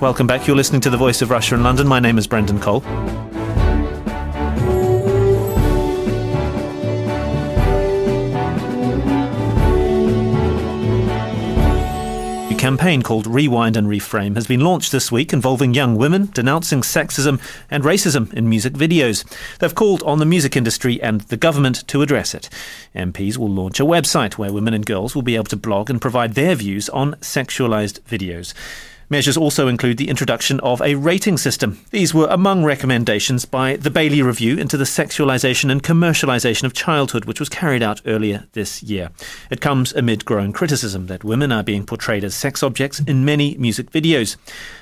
Welcome back. You're listening to The Voice of Russia in London. My name is Brendan Cole. A campaign called Rewind and Reframe has been launched this week involving young women denouncing sexism and racism in music videos. They've called on the music industry and the government to address it. MPs will launch a website where women and girls will be able to blog and provide their views on sexualised videos. Measures also include the introduction of a rating system. These were among recommendations by the Bailey Review into the sexualisation and commercialisation of childhood, which was carried out earlier this year. It comes amid growing criticism that women are being portrayed as sex objects in many music videos.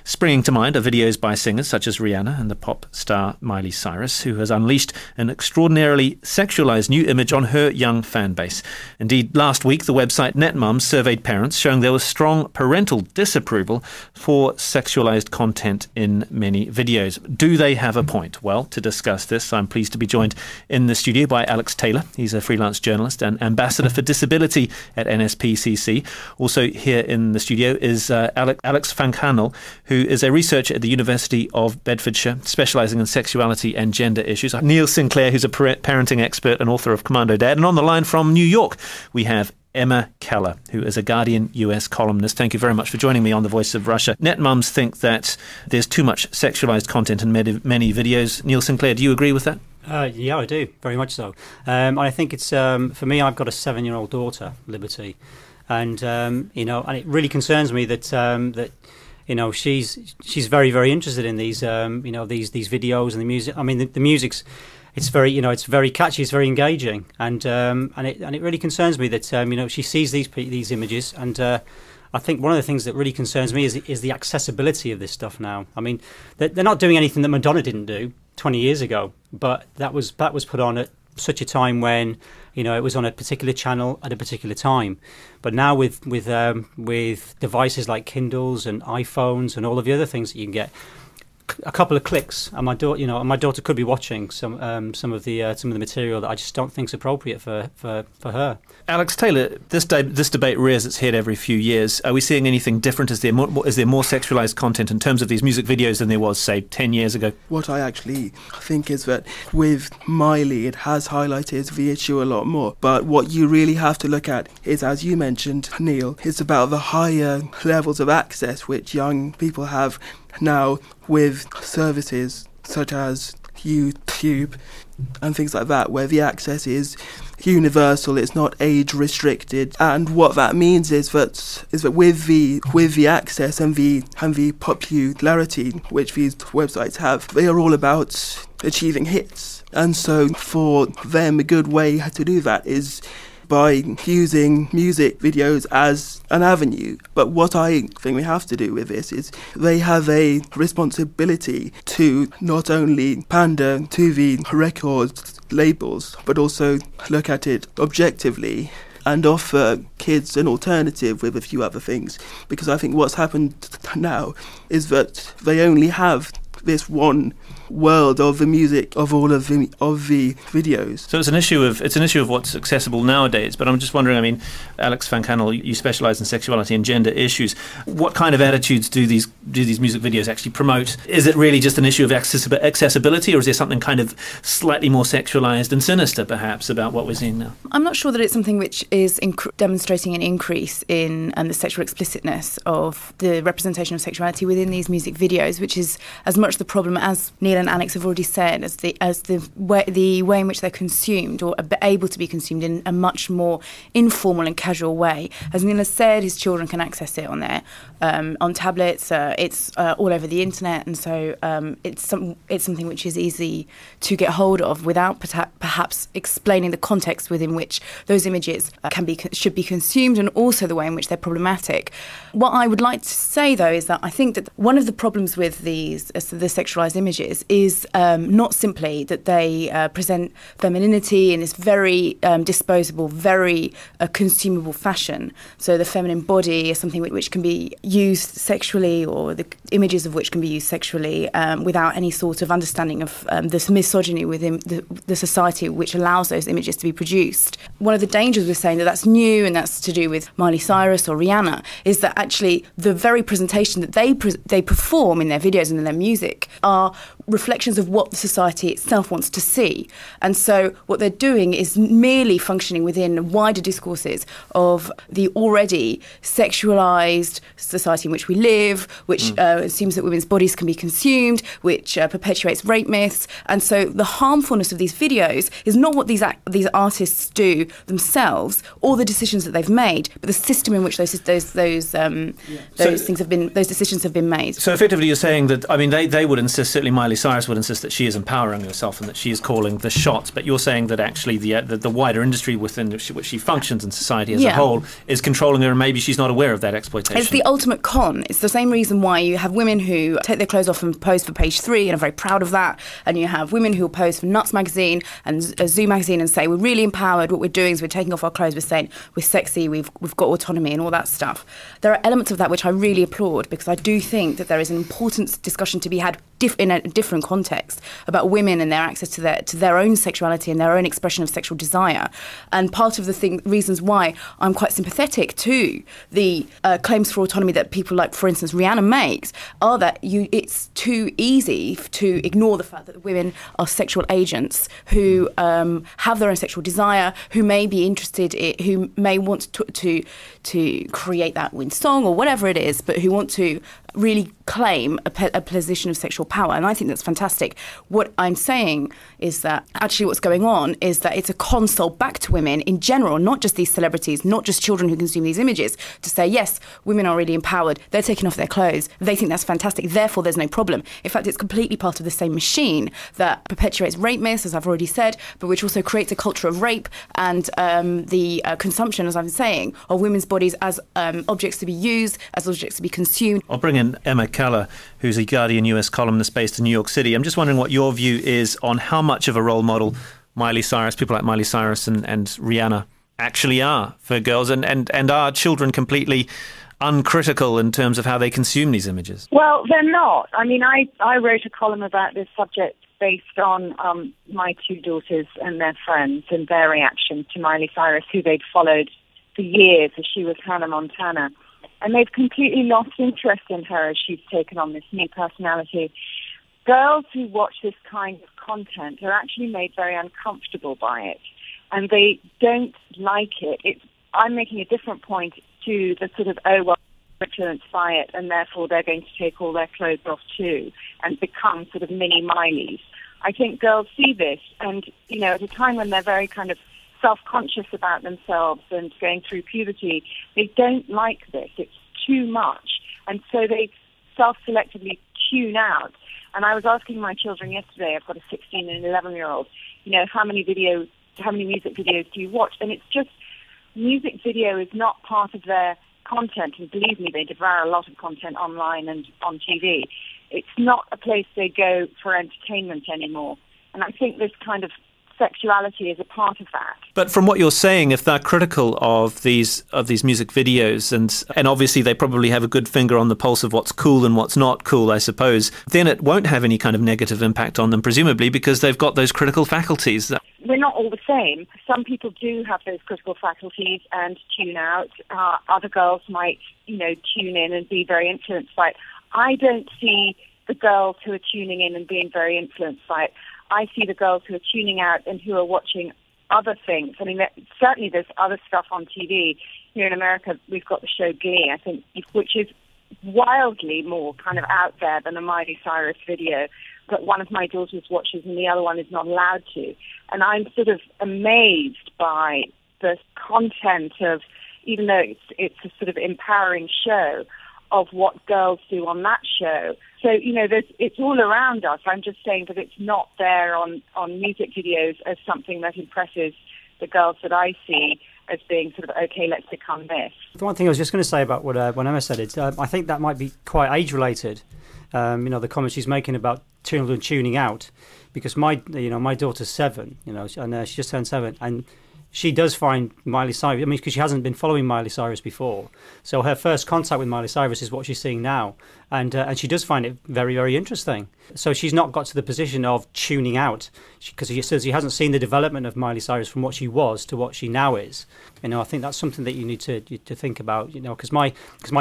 Springing to mind are videos by singers such as Rihanna and the pop star Miley Cyrus, who has unleashed an extraordinarily sexualised new image on her young fan base. Indeed, last week the website NetMums surveyed parents, showing there was strong parental disapproval for sexualised content in many videos. Do they have a point? Well, to discuss this, I'm pleased to be joined in the studio by Alex Taylor. He's a freelance journalist and ambassador for disability at NSPCC. Also here in the studio is Alex Fancanel, who is a researcher at the University of Bedfordshire, specialising in sexuality and gender issues. Neil Sinclair, who's a parenting expert and author of Commando Dad. And on the line from New York, we have Emma Keller, who is a Guardian US columnist. Thank you very much for joining me on The Voice of Russia. NetMums think that there's too much sexualised content in many videos. Neil Sinclair, do you agree with that? Yeah, I do, very much so. I think it's, for me, I've got a 7-year-old daughter, Liberty, and, and it really concerns me that, she's very, very interested in these, these videos and the music. I mean, the music's, it's very, it's very catchy, it's very engaging, and it really concerns me that she sees these images, and I think one of the things that really concerns me is the accessibility of this stuff now. I mean, they're not doing anything that Madonna didn't do 20 years ago, but that was put on at such a time when it was on a particular channel at a particular time. But now with devices like Kindles and iPhones and all of the other things that you can get, a couple of clicks, and my daughter could be watching some of the material that I just don't think is appropriate for her. Alex Taylor, this debate rears its head every few years. Are we seeing anything different? Is there more sexualised content in terms of these music videos than there was, say, 10 years ago? What I actually think is that with Miley, it has highlighted the issue a lot more. But what you really have to look at is, as you mentioned, Neil, it's about the higher levels of access which young people have now with services such as YouTube and things like that, where the access is universal, it's not age restricted. And what that means is that with the access and the popularity which these websites have, they are all about achieving hits. And so for them, a good way to do that is by using music videos as an avenue. But what I think we have to do with this is they have a responsibility to not only pander to the record labels, but also look at it objectively and offer kids an alternative with a few other things. Because I think what's happened now is that they only have this one world of the music, of all of the videos. So it's an issue of what's accessible nowadays. But I'm just wondering, I mean, Alex Fancanel, you specialise in sexuality and gender issues. What kind of attitudes do these music videos actually promote? Is it really just an issue of accessibility, or is there something kind of slightly more sexualised and sinister, perhaps, about what we're seeing now? I'm not sure that it's something which is demonstrating an increase in the sexual explicitness of the representation of sexuality within these music videos, which is as much the problem, as Neil and Alex have already said, as the way in which they're consumed or are able to be consumed in a much more informal and casual way. As Neil has said, his children can access it on their on tablets. It's all over the internet, and so it's something which is easy to get hold of without perhaps explaining the context within which those images should be consumed, and also the way in which they're problematic. What I would like to say, though, is that I think that one of the problems with the sexualised images videos is not simply that they present femininity in this very disposable, very consumable fashion. So the feminine body is something which can be used sexually, or the images of which can be used sexually without any sort of understanding of this misogyny within the society which allows those images to be produced. One of the dangers with saying that that's new and that's to do with Miley Cyrus or Rihanna is that actually the very presentation that they perform in their videos and in their music are reflections of what the society itself wants to see. And so what they're doing is merely functioning within wider discourses of the already sexualised society in which we live, which assumes that women's bodies can be consumed, which perpetuates rape myths. And so the harmfulness of these videos is not what these artists do themselves or the decisions that they've made, but the system in which those decisions have been made. So effectively you're saying that, I mean, they would insist, certainly Miley Cyrus would insist that she is empowering herself and that she is calling the shots, but you're saying that actually the wider industry within which she functions in society as a whole is controlling her, and maybe she's not aware of that exploitation. It's the ultimate con. It's the same reason why you have women who take their clothes off and pose for Page 3 and are very proud of that, and you have women who will pose for Nuts magazine and Zoo magazine and say we're really empowered, what we're doing is we're taking off our clothes, we're saying we're sexy, we've got autonomy and all that stuff. There are elements of that which I really applaud, because I do think that there is an important discussion to be had in a different context about women and their access to their own sexuality and their own expression of sexual desire. And part of the reasons why I'm quite sympathetic to the claims for autonomy that people like, for instance, Rihanna makes, are that it's too easy to ignore the fact that women are sexual agents who have their own sexual desire, who may be interested who may want to create that win song or whatever it is, but who want to really claim a position of sexual power. And I think that's fantastic. What I'm saying is that actually what's going on is that it's a console back to women in general, not just these celebrities, not just children who consume these images, to say, yes, women are really empowered, they're taking off their clothes, they think that's fantastic, therefore there's no problem. In fact, it's completely part of the same machine that perpetuates rape myths, as I've already said, but which also creates a culture of rape and the consumption, as I'm saying, of women's bodies as objects to be used, as objects to be consumed. I'll bring in Emma Keller, who's a Guardian US columnist based in New York City. I'm just wondering what your view is on how much of a role model Miley Cyrus, people like Miley Cyrus and Rihanna actually are for girls, and are children completely uncritical in terms of how they consume these images? Well, they're not. I mean, I wrote a column about this subject based on my two daughters and their friends and their reaction to Miley Cyrus, who they'd followed for years as she was Hannah Montana. And they've completely lost interest in her as she's taken on this new personality. Girls who watch this kind of content are actually made very uncomfortable by it, and they don't like it. I'm making a different point to the sort of, oh, well, influenced by it, and therefore they're going to take all their clothes off too and become sort of mini Mileys. I think girls see this, and, you know, at a time when they're very kind of self-conscious about themselves and going through puberty, they don't like this. It's too much. And so they self-selectively tune out. And I was asking my children yesterday, I've got a 16 and an 11-year-old, you know, how many music videos do you watch? And it's just, music video is not part of their content. And believe me, they devour a lot of content online and on TV. It's not a place they go for entertainment anymore. And I think this kind of sexuality is a part of that. But from what you're saying, if they're critical of these music videos, and obviously they probably have a good finger on the pulse of what's cool and what's not cool, I suppose, then it won't have any kind of negative impact on them, presumably, because they've got those critical faculties. We're not all the same. Some people do have those critical faculties and tune out. Other girls might, you know, tune in and be very influenced by it. I don't see the girls who are tuning in and being very influenced by it. I see the girls who are tuning out and who are watching other things. I mean, certainly there's other stuff on TV. Here in America, we've got the show Glee, I think, which is wildly more kind of out there than a Miley Cyrus video. But one of my daughters watches and the other one is not allowed to. And I'm sort of amazed by the content of, even though it's a sort of empowering show, of what girls do on that show. So, you know, it's all around us. I'm just saying that it's not there on music videos as something that impresses the girls that I see as being sort of, okay, let's become this. The one thing I was just going to say about what Emma said, I think that might be quite age-related. The comment she's making about children tuning out, because my daughter's 7, and she just turned 7, and she does find Miley Cyrus, because she hasn't been following Miley Cyrus before. So her first contact with Miley Cyrus is what she's seeing now. And she does find it very, very interesting. So she's not got to the position of tuning out, because she says she hasn't seen the development of Miley Cyrus from what she was to what she now is. I think that's something that you need to think about, because my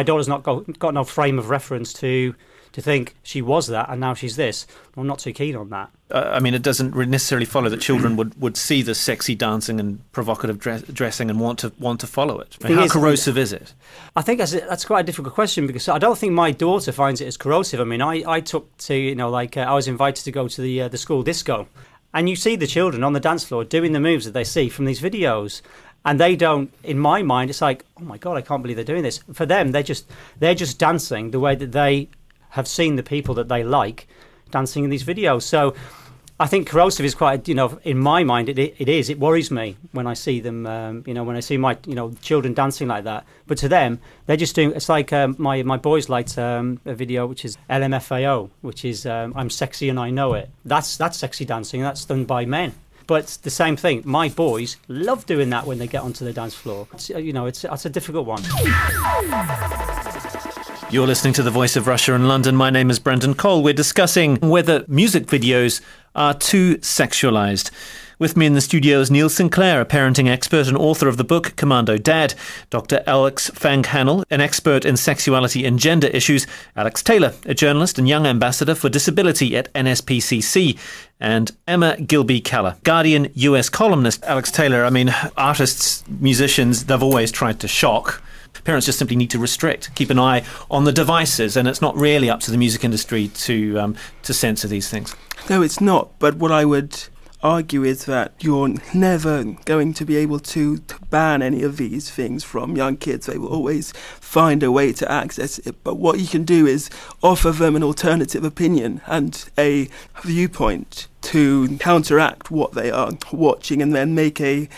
daughter's not got no frame of reference to think she was that and now she's this. I'm not too keen on that. It doesn't necessarily follow that children would see the sexy dancing and provocative dressing and want to follow it. How corrosive is it? I think that's quite a difficult question, because I don't think my daughter finds it as corrosive. I took to, I was invited to go to the school disco, and you see the children on the dance floor doing the moves that they see from these videos. And they don't, in my mind, it's like, oh my God, I can't believe they're doing this. For them, they're just dancing the way that they have seen the people that they like dancing in these videos. So I think corrosive is quite, in my mind, it is. It worries me when I see them, when I see my, children dancing like that. But to them, they're just doing, it's like my boys liked a video which is LMFAO, which is I'm sexy and I know it. That's sexy dancing, that's done by men. But it's the same thing. My boys love doing that when they get onto the dance floor. It's a difficult one. You're listening to The Voice of Russia in London. My name is Brendan Cole. We're discussing whether music videos are too sexualized. With me in the studio is Neil Sinclair, a parenting expert and author of the book Commando Dad, Dr. Alex Fang-Hannell, an expert in sexuality and gender issues, Alex Taylor, a journalist and young ambassador for disability at NSPCC, and Emma Gilby-Keller, Guardian US columnist. Alex Taylor, artists, musicians, they've always tried to shock. Parents just simply need to restrict, keep an eye on the devices, and it's not really up to the music industry to censor these things. No, it's not. But what I would argue is that you're never going to be able to ban any of these things from young kids. They will always find a way to access it. But what you can do is offer them an alternative opinion and a viewpoint to counteract what they are watching, and then make a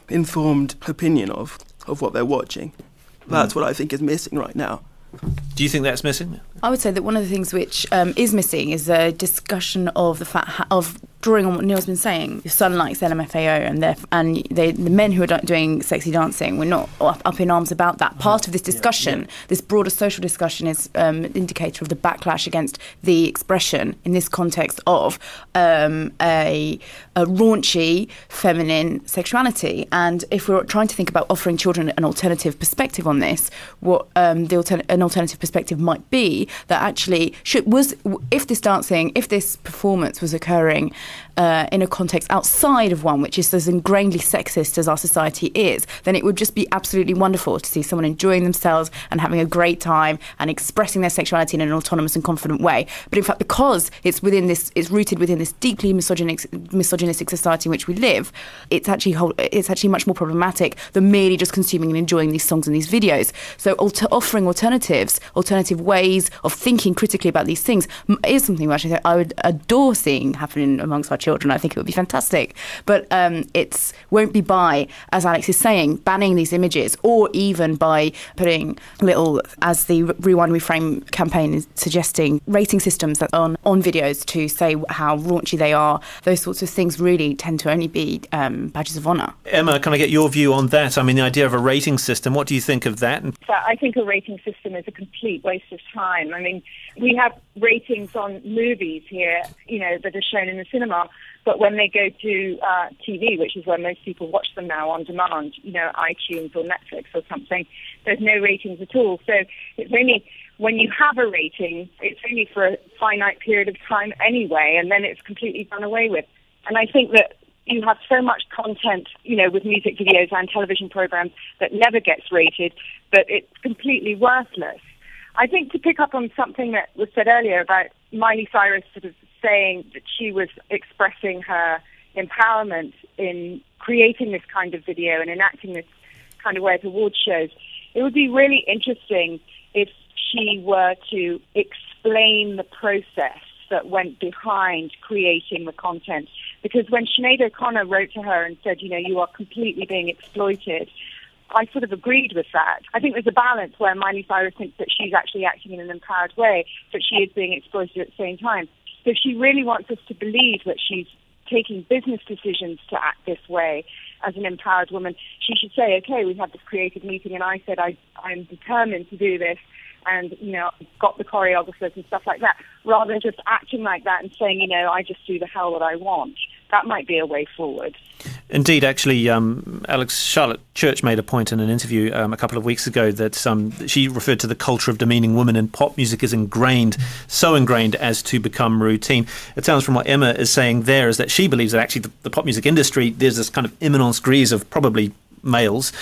informed opinion of what they're watching. That's what I think is missing right now. Do you think that's missing? I would say that one of the things which is missing is a discussion of the fact of drawing on what Neil's been saying. Your son likes LMFAO, and the men who are doing sexy dancing, we're not up in arms about that. Part of this discussion, this broader social discussion, is an indicator of the backlash against the expression in this context of a raunchy feminine sexuality. And if we're trying to think about offering children an alternative perspective on this, what an alternative perspective might be that actually if this performance was occurring in a context outside of one which is as ingrainedly sexist as our society is, then it would just be absolutely wonderful to see someone enjoying themselves and having a great time and expressing their sexuality in an autonomous and confident way. But in fact, because it's rooted within this deeply misogynistic society in which we live, it's actually much more problematic than merely just consuming and enjoying these songs and these videos. So offering alternative ways of thinking critically about these things is something which I would adore seeing happening amongst our children. I think it would be fantastic. But it won't be by, as Alex is saying, banning these images, or even by putting little, as the Rewind Reframe campaign is suggesting, rating systems that on videos to say how raunchy they are. Those sorts of things really tend to only be badges of honour. Emma, can I get your view on that? The idea of a rating system, what do you think of that? I think a rating system is a complete waste of time. We have ratings on movies here, that are shown in the cinema, but when they go to TV, which is where most people watch them now on demand, iTunes or Netflix or something, there's no ratings at all. So it's only when you have a rating, it's only for a finite period of time anyway, and then it's completely done away with. And I think that you have so much content, with music videos and television programs that never gets rated, but it's completely worthless. I think, to pick up on something that was said earlier about Miley Cyrus sort of saying that she was expressing her empowerment in creating this kind of video and enacting this kind of way at award shows, it would be really interesting if she were to explain the process that went behind creating the content. Because when Sinead O'Connor wrote to her and said, you are completely being exploited I sort of agreed with that. I think there's a balance where Miley Cyrus thinks that she's actually acting in an empowered way, but she is being exploited at the same time. So if she really wants us to believe that she's taking business decisions to act this way as an empowered woman, she should say, okay, we had this creative meeting and I said I'm determined to do this and, got the choreographers and stuff like that, rather than just acting like that and saying, I just do the hell that I want. That might be a way forward. Indeed, actually, Charlotte Church made a point in an interview a couple of weeks ago that she referred to the culture of demeaning women in pop music as so ingrained as to become routine. It sounds from what Emma is saying there is that she believes that actually the pop music industry, there's this kind of imminence grise of probably males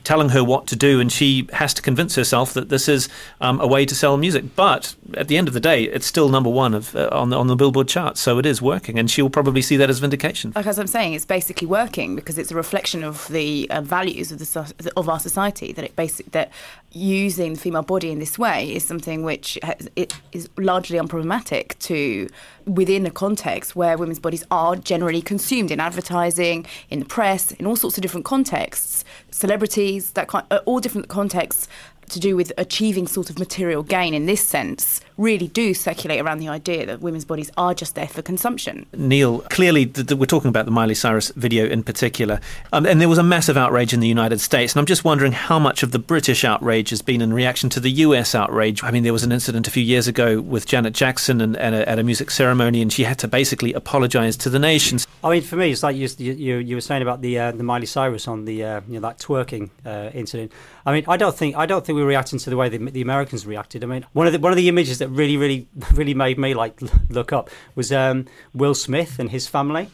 telling her what to do, and she has to convince herself that this is a way to sell music. But at the end of the day, it's still number one on the Billboard chart, so it is working, and she'll probably see that as vindication. Like as I'm saying, it's basically working because it's a reflection of the values of our society. That using the female body in this way is something which it is largely unproblematic to within a context where women's bodies are generally consumed in advertising, in the press, in all sorts of different contexts, celebrities, all different contexts to do with achieving sort of material gain in this sense really do circulate around the idea that women's bodies are just there for consumption. Neil, clearly we're talking about the Miley Cyrus video in particular, and there was a massive outrage in the United States, and I'm just wondering how much of the British outrage has been in reaction to the US outrage. I mean, there was an incident a few years ago with Janet Jackson at a music ceremony, and she had to basically apologise to the nation. I mean, for me, it's like you were saying about the Miley Cyrus on the that twerking incident. I mean, I don't think we were reacting to the way the Americans reacted. I mean, one of the images that really made me look up was Will Smith and his family,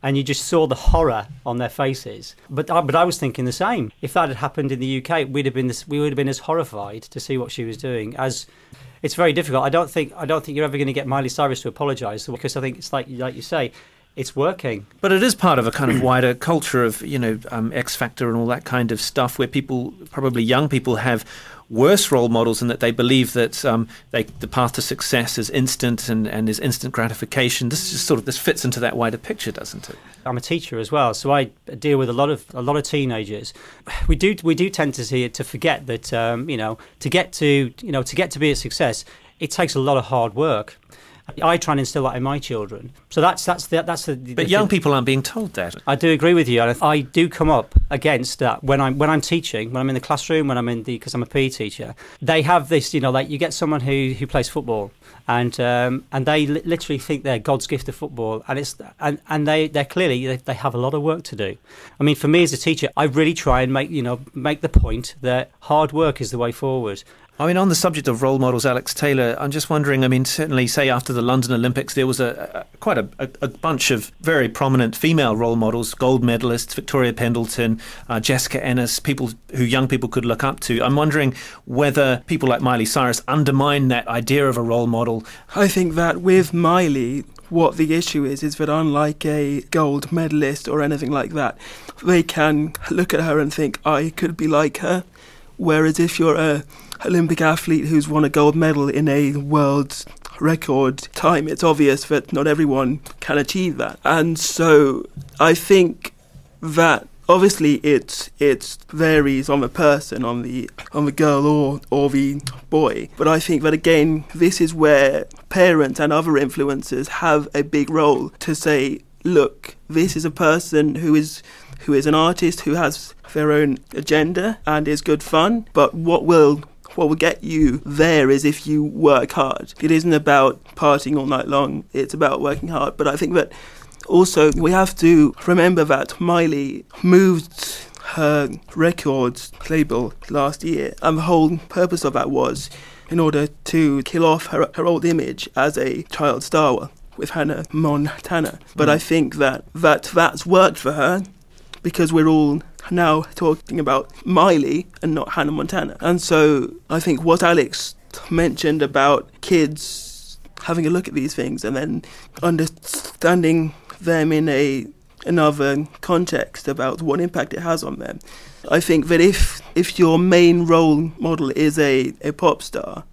and you just saw the horror on their faces. But I was thinking the same. If that had happened in the UK, we would have been as horrified to see what she was doing. As it's very difficult. I don't think you're ever going to get Miley Cyrus to apologise, because I think it's like you say. It's working. But it is part of a kind of wider culture of, X Factor and all that kind of stuff, where people, probably young people, have worse role models in that they believe that the path to success is instant and is instant gratification. This fits into that wider picture, doesn't it? I'm a teacher as well, so I deal with a lot of teenagers. We do tend to forget that to get to be a success, it takes a lot of hard work. I try and instill that in my children. So that's the But young people aren't being told that. I do agree with you. I do come up against that when I'm teaching, when I'm in the classroom, because I'm a PE teacher. They have this, you get someone who plays football, and they literally think they're God's gift of football, and they're clearly they have a lot of work to do. I mean, for me as a teacher, I really try and make the point that hard work is the way forward. I mean, on the subject of role models, Alex Taylor, I'm just wondering, I mean, certainly, say, after the London Olympics, there was quite a bunch of very prominent female role models, gold medalists, Victoria Pendleton, Jessica Ennis, young people could look up to. I'm wondering whether people like Miley Cyrus undermine that idea of a role model. I think that with Miley, what the issue is that unlike a gold medalist or anything like that, they can look at her and think, I could be like her. Whereas if you're a Olympic athlete who's won a gold medal in a world record time, it's obvious that not everyone can achieve that. And so I think that obviously it varies on the person, on the girl or the boy. But I think that again, this is where parents and other influencers have a big role to say, look, this is a person who is an artist, who has their own agenda and is good fun, but what will get you there is if you work hard. It isn't about partying all night long, it's about working hard. But I think that also we have to remember that Miley moved her records label last year, and the whole purpose of that was in order to kill off her old image as a child star with Hannah Montana. But I think that's worked for her, because we're all now talking about Miley and not Hannah Montana. And so I think what Alex mentioned about kids having a look at these things and then understanding them in another context about what impact it has on them. I think that if your main role model is a pop star,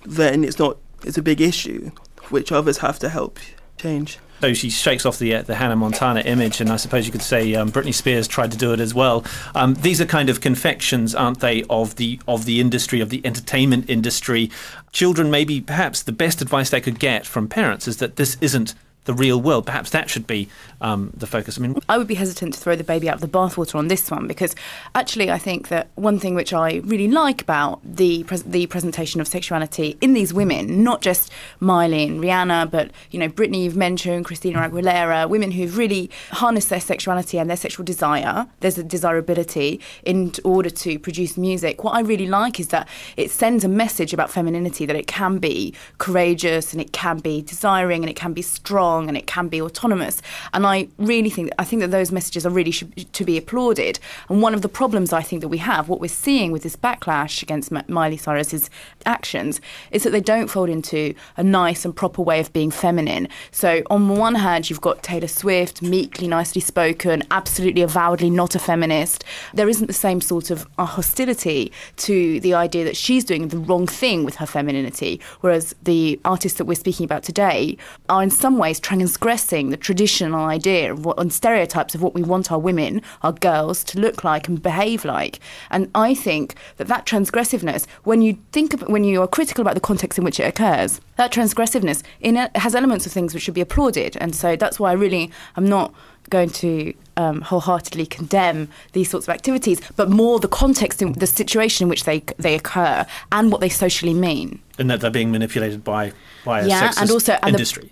then it's a big issue, which others have to help change. So she shakes off the Hannah Montana image, and I suppose you could say Britney Spears tried to do it as well. These are kind of confections, aren't they, of the industry, of the entertainment industry. Children, maybe perhaps the best advice they could get from parents is that this isn't the real world. Perhaps that should be the focus. I mean, I would be hesitant to throw the baby out of the bathwater on this one, because actually I think that one thing which I really like about the presentation of sexuality in these women, not just Miley and Rihanna, but, you know, Britney you've mentioned, Christina Aguilera, women who've really harnessed their sexuality and their sexual desire, there's a desirability in order to produce music. What I really like is that it sends a message about femininity, that it can be courageous and it can be desiring and it can be strong and it can be autonomous. And I think that those messages are really to be applauded. And one of the problems I think that we have, what we're seeing with this backlash against Miley Cyrus's actions, is that they don't fold into a nice and proper way of being feminine. So on the one hand, you've got Taylor Swift, meekly, nicely spoken, absolutely avowedly not a feminist. There isn't the same sort of hostility to the idea that she's doing the wrong thing with her femininity, whereas the artists that we're speaking about today are in some ways transgressing the traditional idea of and stereotypes of what we want our women, our girls, to look like and behave like. And I think that transgressiveness, when you are critical about the context in which it occurs, that transgressiveness has elements of things which should be applauded. And so that's why I'm not going to wholeheartedly condemn these sorts of activities, but more the context, in the situation in which they occur and what they socially mean. And that they're being manipulated by a sexist industry.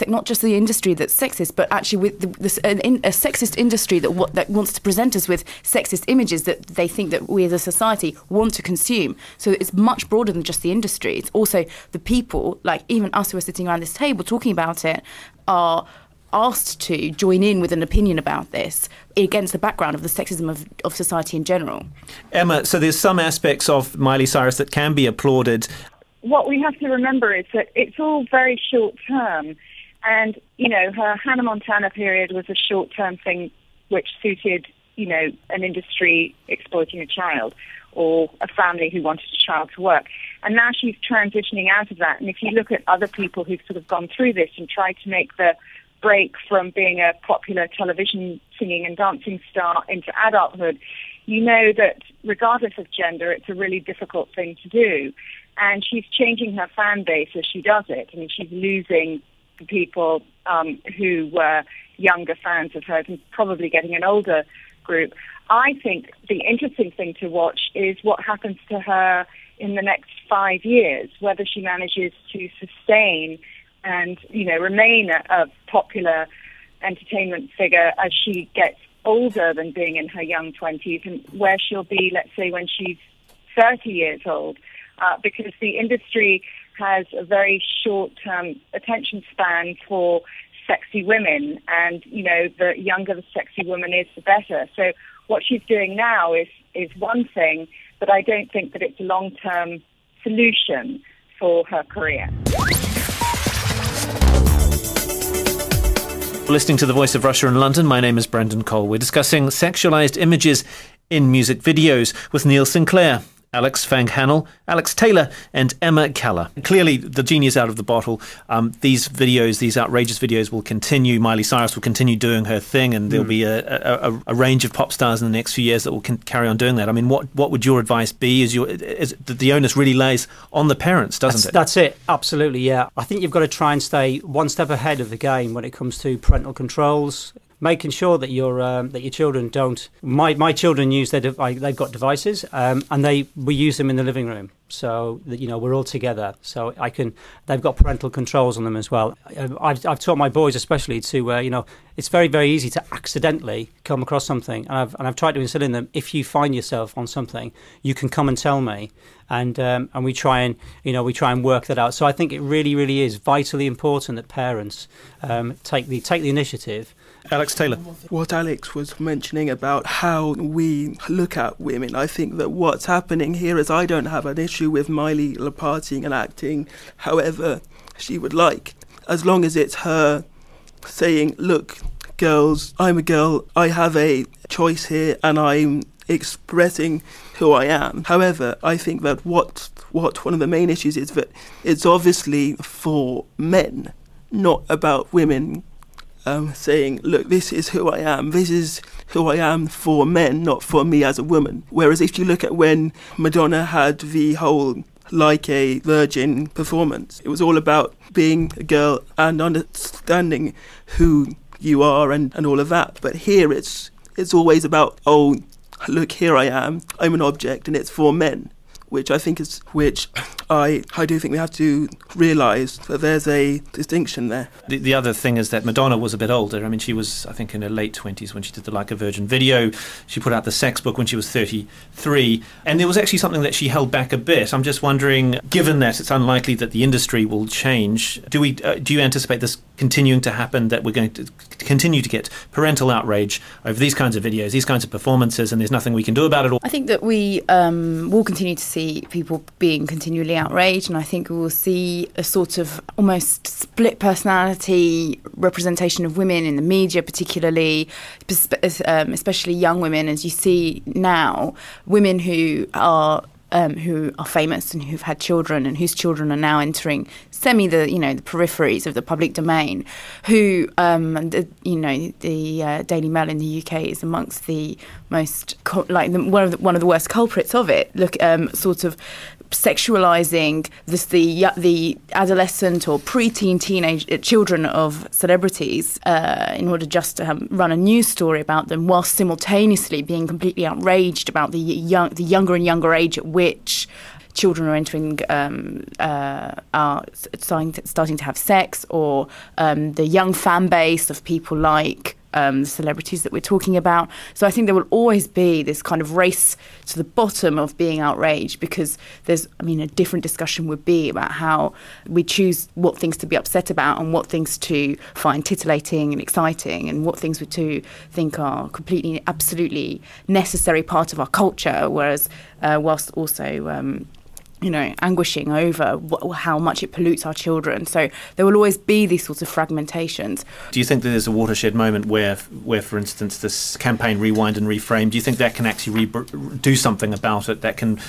Not just the industry that's sexist, but actually with a sexist industry that wants to present us with sexist images that they think that we as a society want to consume. So it's much broader than just the industry. It's also the people, like even us who are sitting around this table talking about it, are asked to join in with an opinion about this against the background of the sexism of society in general. Emma, so there's some aspects of Miley Cyrus that can be applauded. What we have to remember is that it's all very short term. And, you know, her Hannah Montana period was a short term thing which suited, you know, an industry exploiting a child or a family who wanted a child to work. And now she's transitioning out of that. And if you look at other people who've sort of gone through this and tried to make the break from being a popular television singing and dancing star into adulthood, you know that regardless of gender, it's a really difficult thing to do. And she's changing her fan base as she does it. I mean, she's losing the people who were younger fans of hers and probably getting an older group. I think the interesting thing to watch is what happens to her in the next 5 years, whether she manages to sustain and, you know, remain a popular entertainment figure as she gets older than being in her young 20s, and where she'll be, let's say, when she's 30 years old, because the industry has a very short-term attention span for sexy women, and, you know, the younger the sexy woman is, the better. So what she's doing now is one thing, but I don't think that it's a long-term solution for her career. Listening to The Voice of Russia in London, my name is Brendan Cole. We're discussing sexualised images in music videos with Neil Sinclair, Alex Fang Hannell, Alex Taylor and Emma Keller. Clearly, the genie is out of the bottle. These videos, these outrageous videos will continue. Miley Cyrus will continue doing her thing, and there'll be a range of pop stars in the next few years that will carry on doing that. I mean, what would your advice be? The onus really lays on the parents, doesn't it? That's it. Absolutely, yeah. I think you've got to try and stay one step ahead of the game when it comes to parental controls, making sure that your children don't. My children use they've got devices, and we use them in the living room, so that, you know, we're all together. So they've got parental controls on them as well. I've taught my boys especially to you know, it's very, very easy to accidentally come across something, and I've tried to instill in them, if you find yourself on something, you can come and tell me, and we try and work that out. So I think it really, really is vitally important that parents take the initiative. Alex Taylor. What Alex was mentioning about how we look at women, I think that what's happening here is I don't have an issue with Miley partying and acting however she would like, as long as it's her saying, look, girls, I'm a girl, I have a choice here and I'm expressing who I am. However, I think that what one of the main issues is that it's obviously for men, not about women saying, look, this is who I am. This is who I am for men, not for me as a woman. Whereas if you look at when Madonna had the whole Like a Virgin performance, it was all about being a girl and understanding who you are and all of that. But here it's always about, oh, look, here I am, I'm an object, and it's for men, which I think is, I do think we have to realise that there's a distinction there. The other thing is that Madonna was a bit older. I mean, she was, I think, in her late 20s when she did the Like a Virgin video. She put out the Sex book when she was 33. And there was actually something that she held back a bit. I'm just wondering, given that it's unlikely that the industry will change, do you anticipate this continuing to happen, that we're going to continue to get parental outrage over these kinds of videos, these kinds of performances, and there's nothing we can do about it all? I think that we will continue to see people being continually outraged, and I think we will see a sort of almost split personality representation of women in the media, particularly, especially young women, as you see now, women who are famous and who've had children and whose children are now entering the peripheries of the public domain, who the Daily Mail in the UK is amongst the most one of the worst culprits of it. Look, sort of sexualizing the adolescent or preteen teenage children of celebrities in order just to run a news story about them, whilst simultaneously being completely outraged about the younger and younger age at which children are entering, are starting to have sex, or the young fan base of people like the celebrities that we're talking about. So I think there will always be this kind of race to the bottom of being outraged, because a different discussion would be about how we choose what things to be upset about and what things to find titillating and exciting, and what things to think are completely, absolutely necessary part of our culture, whereas whilst also anguishing over how much it pollutes our children. So there will always be these sorts of fragmentations. Do you think that there's a watershed moment where, for instance, this campaign Rewind and Reframe, do you think that can actually do something about it, that can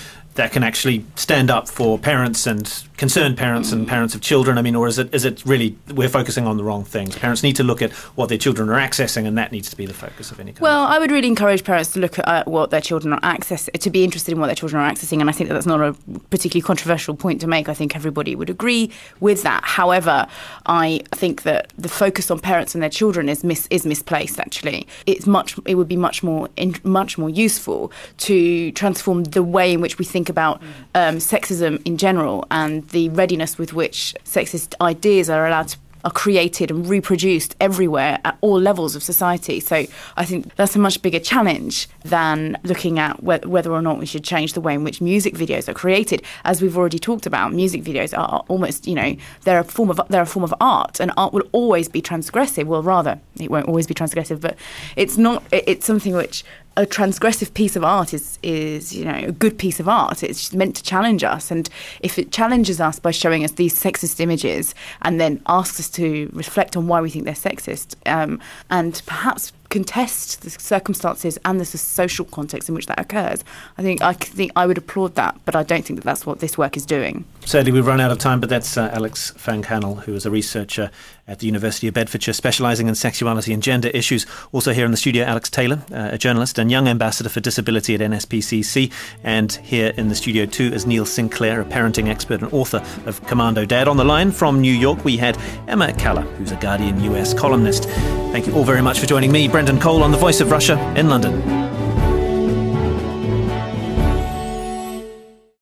actually stand up for parents and concerned parents and parents of children? I mean, or is it really we're focusing on the wrong things? Parents need to look at what their children are accessing, and that needs to be the focus of any kind. Well, I would really encourage parents to look at what their children are to be interested in what their children are accessing, and I think that's not a particularly controversial point to make. I think everybody would agree with that. However, I think that the focus on parents and their children is misplaced. Actually, it would be much more useful to transform the way in which we think about sexism in general, and the readiness with which sexist ideas are created and reproduced everywhere at all levels of society. So I think that's a much bigger challenge than looking at whether or not we should change the way in which music videos are created. As we've already talked about, music videos are almost, they're a form of art, and art will always be transgressive. Well, rather, it won't always be transgressive, but it's something which a transgressive piece of art is a good piece of art. It's meant to challenge us, and if it challenges us by showing us these sexist images and then asks us to reflect on why we think they're sexist, and perhaps contest the circumstances and the social context in which that occurs, I think I would applaud that, but I don't think that that's what this work is doing. Sadly, we've run out of time, but that's Alex van Canel, who is a researcher at the University of Bedfordshire, specialising in sexuality and gender issues. Also here in the studio, Alex Taylor, a journalist and young ambassador for disability at NSPCC. And here in the studio too is Neil Sinclair, a parenting expert and author of Commando Dad. On the line from New York, we had Emma Kaller, who's a Guardian US columnist. Thank you all very much for joining me, Brendan Cole, on The Voice of Russia in London.